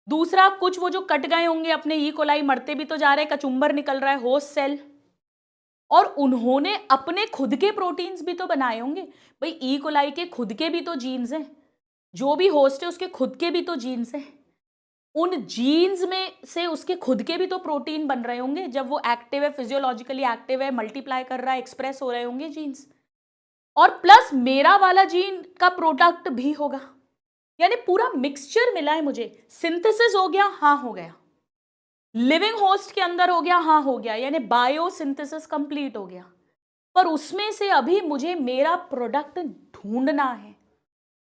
दूसरा कुछ वो जो कट गए होंगे अपने, ई कोलाई मरते भी तो जा रहे हैं, कचुम्बर निकल रहा है, होस्ट सेल। और उन्होंने अपने खुद के प्रोटीन्स भी तो बनाए होंगे भाई, ई कोलाई के खुद के भी तो जीन्स हैं, जो भी होस्ट है उसके खुद के भी तो जीन्स हैं, उन जीन्स में से उसके खुद के भी तो प्रोटीन बन रहे होंगे। जब वो एक्टिव है, फिजियोलॉजिकली एक्टिव है, मल्टीप्लाई कर रहा है, एक्सप्रेस हो रहे होंगे जीन्स, और प्लस मेरा वाला जीन का प्रोडक्ट भी होगा, यानी पूरा मिक्सचर मिला है मुझे। सिंथेसिस हो गया, हाँ हो गया। लिविंग होस्ट के अंदर हो गया, हाँ हो गया, यानी बायोसिंथेसिस कंप्लीट हो गया। पर उसमें से अभी मुझे मेरा प्रोडक्ट ढूंढना है।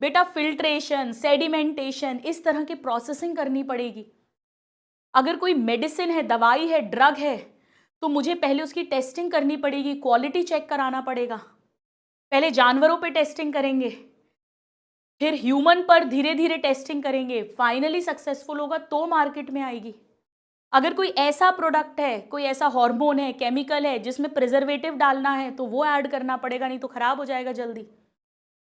बेटा फिल्ट्रेशन, सेडिमेंटेशन, इस तरह की प्रोसेसिंग करनी पड़ेगी। अगर कोई मेडिसिन है, दवाई है, ड्रग है, तो मुझे पहले उसकी टेस्टिंग करनी पड़ेगी, क्वालिटी चेक कराना पड़ेगा। पहले जानवरों पे टेस्टिंग करेंगे, फिर ह्यूमन पर धीरे धीरे टेस्टिंग करेंगे, फाइनली सक्सेसफुल होगा तो मार्केट में आएगी। अगर कोई ऐसा प्रोडक्ट है, कोई ऐसा हार्मोन है, केमिकल है जिसमें प्रिजर्वेटिव डालना है, तो वो ऐड करना पड़ेगा, नहीं तो खराब हो जाएगा जल्दी।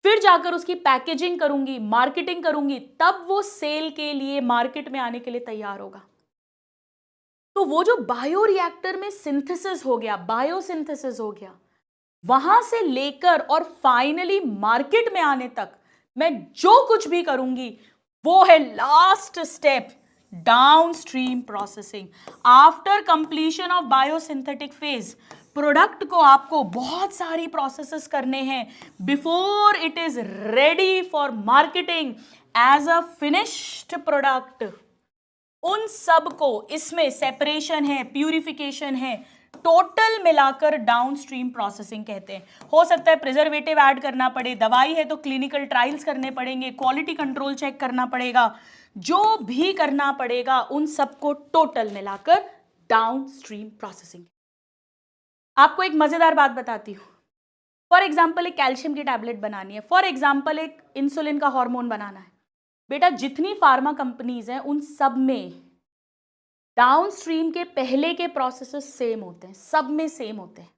फिर जाकर उसकी पैकेजिंग करूंगी, मार्केटिंग करूंगी, तब वो सेल के लिए, मार्केट में आने के लिए तैयार होगा। तो वो जो बायोरिएक्टर में सिंथेसिस हो गया, बायोसिंथेसिस हो गया, वहां से लेकर और फाइनली मार्केट में आने तक मैं जो कुछ भी करूंगी वो है last step, downstream processing. After completion of biosynthetic phase, product को आपको बहुत सारी प्रोसेसेस करने हैं before it is ready for marketing as a finished product. उन सब को, इसमें सेपरेशन है, प्यूरिफिकेशन है, टोटल मिलाकर डाउनस्ट्रीम प्रोसेसिंग कहते हैं। हो सकता है प्रिजर्वेटिव ऐड करना पड़े, दवाई है तो क्लिनिकल ट्रायल्स करने पड़ेंगे, क्वालिटी कंट्रोल चेक करना पड़ेगा, जो भी करना पड़ेगा उन सबको टोटल मिलाकर डाउनस्ट्रीम प्रोसेसिंग। आपको एक मजेदार बात बताती हूं। फॉर एग्जाम्पल एक कैल्शियम की टैबलेट बनानी है, फॉर एग्जाम्पल एक इंसुलिन का हार्मोन बनाना है। बेटा जितनी फार्मा कंपनीज हैं उन सब में डाउनस्ट्रीम के पहले के प्रोसेसेस सेम होते हैं, सब में सेम होते हैं,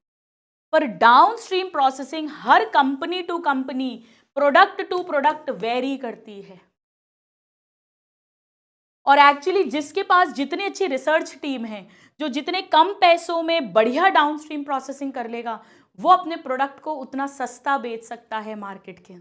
पर डाउनस्ट्रीम प्रोसेसिंग हर company to company, product to product vary करती है। और एक्चुअली जिसके पास जितनी अच्छी रिसर्च टीम है, जो जितने कम पैसों में बढ़िया डाउनस्ट्रीम प्रोसेसिंग कर लेगा, वो अपने प्रोडक्ट को उतना सस्ता बेच सकता है मार्केट के अंदर।